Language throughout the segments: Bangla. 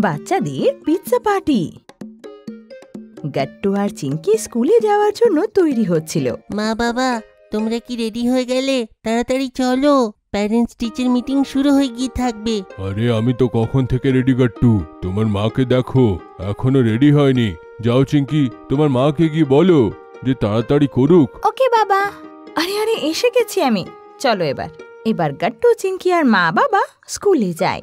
বাচ্চাদের পিৎজা পার্টি। গাট্টু আর চিঙ্কি স্কুলে যাওয়ার জন্য তৈরি হচ্ছিল। মা বাবা, তোমরা কি রেডি হয়ে গেলে? তাড়াতাড়ি চলো, প্যারেন্টস টিচার মিটিং শুরু হয়ে গিয়ে থাকবে। আরে আমি তো কখন থেকে রেডি গাট্টু, তোমার মাকে দেখো এখনো রেডি হয়নি। যাও চিঙ্কি, তোমার মাকে গিয়ে বলো যে তাড়াতাড়ি করুক। ওকে বাবা। আরে আরে এসে গেছি আমি, চলো এবার গাট্টু, চিঙ্কি আর মা বাবা স্কুলে যায়।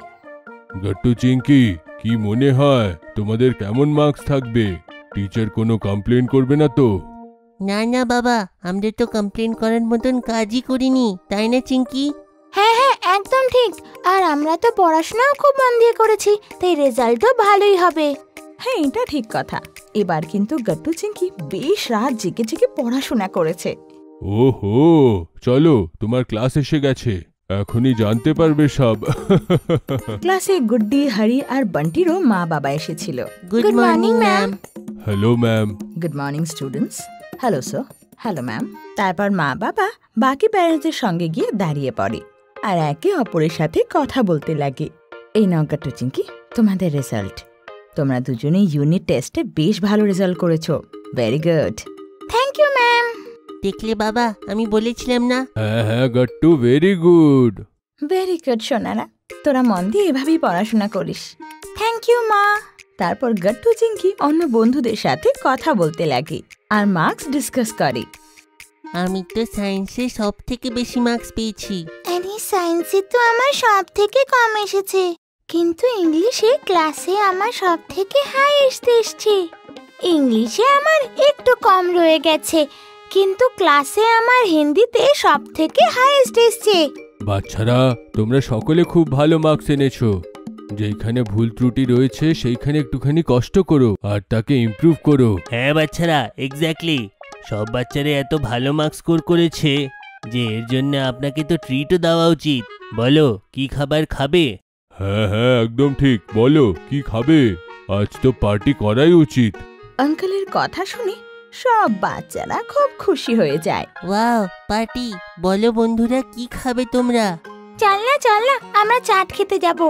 গাট্টু চিঙ্কি, কি মনে হয় তোমাদের কেমন মার্কস থাকবে? টিচার কোনো কমপ্লেন করবে না তো? না না বাবা, আমরা তো কমপ্লেন করার মতন কাজই করিনি, তাই না চিঙ্কি? হ্যাঁ হ্যাঁ একদম ঠিক। আর আমরা তো পড়াশোনাও খুব মন দিয়ে করেছি, তাই রেজাল্টও ভালোই হবে। হ্যাঁ, এটা ঠিক কথা। এবার কিন্তু গাট্টু চিঙ্কি বেশ রাত জেগে জেগে পড়াশোনা করেছে। ওহো, চলো তোমার ক্লাস এসে গেছে, এখনই জানতে পারবে সব। ক্লাসে গুড্ডি, হরি আর বান্টিরও মা বাবা এসেছিল। Good morning ma'am. Hello ma'am. Good morning students. Hello sir. Hello ma'am. তারপর মা বাবা বাকি প্যারেন্টসদের সঙ্গে গিয়ে দাঁড়িয়ে পড়ে আর একে অপরের সাথে কথা বলতে লাগে। এই নাও গাট্টু চিঙ্কি, তোমাদের রেজাল্ট। তোমরা দুজনেই ইউনিট টেস্টে বেশ ভালো রেজাল্ট করেছো। Very good. Thank you ma'am. দেখলে বাবা, আমি বলেছিলাম না? হ্যাঁ হ্যাঁ গাট্টু, ভেরি গুড। ভেরি গুড সোনারা, তোরা মন দিয়ে এভাবেই পড়াশোনা করিস। থ্যাংক ইউ মা। তারপর গাট্টু চিঙ্কি অন্য বন্ধুদের সাথে কথা বলতে লাগে আর মার্কস ডিসকাস করে। আমি তো সায়েন্সে সব থেকে বেশি মার্কস পেয়েছি। আরে সায়েন্সে তো আমার সব থেকে কম এসেছে, কিন্তু ইংলিশে ক্লাসে আমার সব থেকে হাইয়েস্ট এসেছে। ইংলিশে আমার একটু কম রয়ে গেছে, কিন্তু ক্লাসে আমার হিন্দিতে সব থেকে হাইয়েস্ট এসেছে। বাচ্চারা, তোমরা সকলে খুব ভালো মার্কস এনেছো। যেখানে ভুল ত্রুটি রয়েছে সেইখানে একটুখানি কষ্ট করো আর তাকে ইমপ্রুভ করো। হ্যাঁ বাচ্চারা, এক্স্যাক্টলি। সব বাচ্চারা এত ভালো মার্কস স্কোর করেছে যে এর জন্য আপনাকে তো ট্রিটও দেওয়া উচিত। বলো, কি খাবার খাবে? হ্যাঁ হ্যাঁ একদম ঠিক, বলো কি খাবে? আজ তো পার্টি করাই উচিত। আঙ্কেলের কথা শুনে সব বাচ্চারা খুব খুশি হয়ে যায়। Wow, party! বলো বন্ধুরা, কি খাবে তোমরা? চল না আমরা চাট খেতে যাব।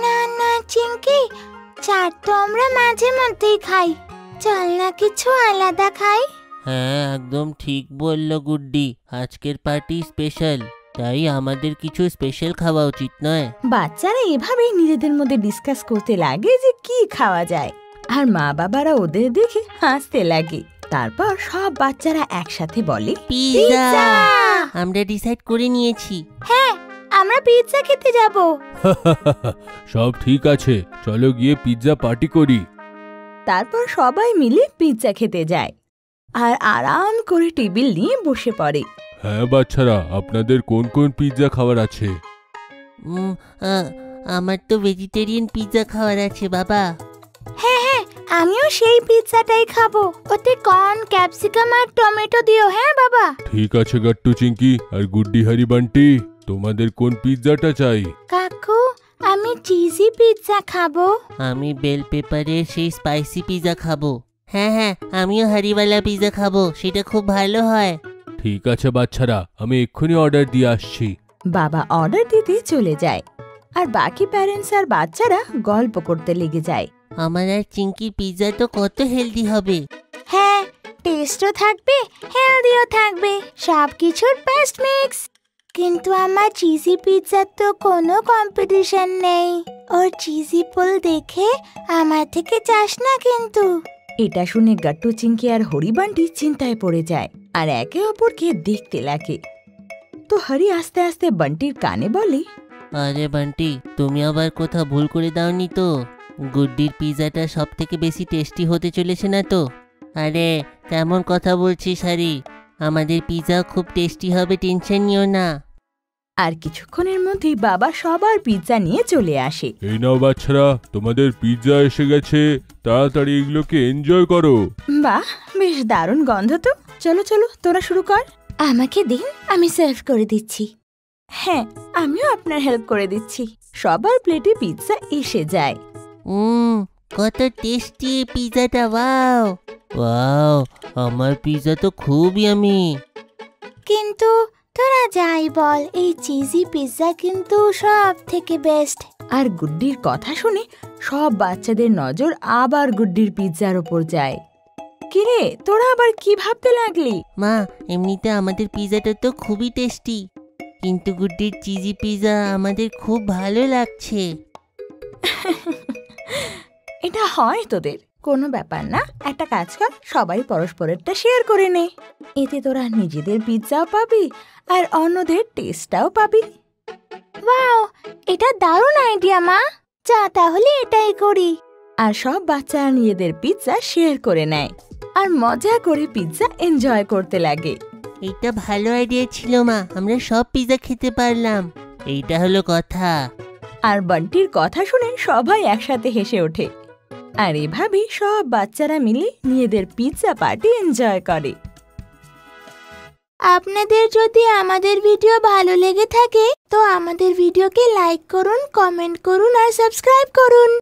না না চিঙ্কি, চাট তো আমরা মাঝে মধ্যেই খাই, চল না কিছু আলাদা খাই। হ্যাঁ, একদম ঠিক বললো গুড্ডি। আজকের পার্টি স্পেশাল, তাই আমাদের কিছু স্পেশাল খাওয়া উচিত নয়? বাচ্চারা এভাবেই নিজেদের মধ্যে ডিসকাস করতে লাগে যে কি খাওয়া যায়, আর মা বাবারা ওদের দেখে হাসতে লাগে। তারপর সব বাচ্চারা একসাথে বলে, পিৎজা! আমরা ডিসাইড করে নিয়েছি। হ্যাঁ, আমরা পিৎজা খেতে যাব। সব ঠিক আছে, চলো গিয়ে পিৎজা পার্টি করি। তারপর সবাই মিলে পিৎজা খেতে যায় আর আরাম করে টেবিল নিয়ে বসে পড়ে। হ্যাঁ বাচ্চারা, আপনাদের কোন কোন পিৎজা খাবার আছে? আমার তো ভেজিটেরিয়ান পিৎজা খাওয়ার আছে বাবা। হ্যাঁ হ্যাঁ, আমিও সেই পিৎজাটাই খাবো, ওতে কর্ন, ক্যাপসিকাম আর টমেটো দিও। হ্যাঁ বাবা। ঠিক আছে গাট্টু চিঙ্কি আর গুড্ডি, হরি, বান্টি, তোমাদের কোন পিৎজাটা চাই? কাকু, আমি চিজি পিৎজা খাবো। আমি বেল পেপারের সেই স্পাইসি পিৎজা খাবো। হ্যাঁ হ্যাঁ, আমিও হারিওয়ালা পিৎজা খাবো, সেটা খুব ভালো হয়। ঠিক আছে বাচ্চারা, আমি এক্ষুনি অর্ডার দিয়ে আসছি। বাবা অর্ডার দিতে চলে যায় আর বাকি প্যারেন্টস আর বাচ্চারা গল্প করতে লেগে যায়। আমার আর চিঙ্কির পিৎজা তো কত হেলদি হবে। হ্যাঁ, টেস্টও থাকবে, হেলদিও থাকবে, সব কিছুর বেস্ট মিক্স। কিন্তু আমার চিজি পিৎজার তো কোনো কম্পিটিশন নেই। ওর চিজি পুল দেখে আমার থেকে চাস না কিন্তু। এটা শুনে গাট্টু চিঙ্কি আর হরি বান্টি চিন্তায় পড়ে যায় আর একে অপরকে দেখতে লাগে। তো হরি আস্তে আস্তে বান্টির কানে বলে, আরে বান্টি, তুমি আবার কোথাও ভুল করে দাওনি তো? গুড্ডির পিৎজাটা সব থেকে বেশি টেস্টি হতে চলেছে না তো? আরে কেমন কথা বলছিস হারি, আমাদের পিৎজাও খুব টেস্টি হবে, টেনশন নিও না। আর কিছুক্ষণের মধ্যেই বাবা সবার পিৎজা নিয়ে চলে আসে। এই নাও বাচ্চারা, তোমাদের পিৎজা এসে গেছে, তাড়াতাড়ি এগুলোকে এনজয় করো। বাহ, বেশ দারুণ গন্ধ তো। চলো চলো, তোরা শুরু কর। আমাকে দিন, আমি সার্ভ করে দিচ্ছি। হ্যাঁ, আমিও আপনার হেল্প করে দিচ্ছি। সবার প্লেটে পিৎজা এসে যায়। কত টেস্টি পিৎজাটা! ওয়াও ওয়াও, আমার পিৎজা তো খুব ইয়ামি। কিন্তু তোরা যাই বল, এই চিজি পিৎজা কিন্তু সব থেকে বেস্ট। আর গুড্ডির কথা শুনে সব বাচ্চাদের নজর আবার গুড্ডির পিৎজার ওপর যায়। কিরে, তোরা আবার কি ভাবতে লাগলি? মা, এমনিতে আমাদের পিৎজাটা তো খুবই টেস্টি, কিন্তু গুড্ডির চিজি পিৎজা আমাদের খুব ভালো লাগছে। এটা হয় তোদের? কোনো ব্যাপার না, একটা কাজ কর, সবাই পরস্পরেরটা শেয়ার করে নে। এতে তোরা নিজেদের পিৎজাও পাবি আর অন্যদের টেস্টটাও পাবি। ওয়াও, এটা দারুণ আইডিয়া মা। যা তাহলে এটাই করি। আর সব বাচ্চারা নিজেদের পিৎজা শেয়ার করে নেয় আর মজা করে পিৎজা এনজয় করতে লাগে। এইটা ভালো আইডিয়া ছিল মা, আমরা সব পিৎজা খেতে পারলাম। এইটা হলো কথা। আর বান্টির কথা শুনে সবাই একসাথে হেসে ওঠে। আর এভাবেই সব বাচ্চারা মিলে নিজেদের পিৎজা পার্টি এনজয় করে। আপনাদের যদি আমাদের ভিডিও ভালো লেগে থাকে তো আমাদের ভিডিওকে লাইক করুন, কমেন্ট করুন আর সাবস্ক্রাইব করুন।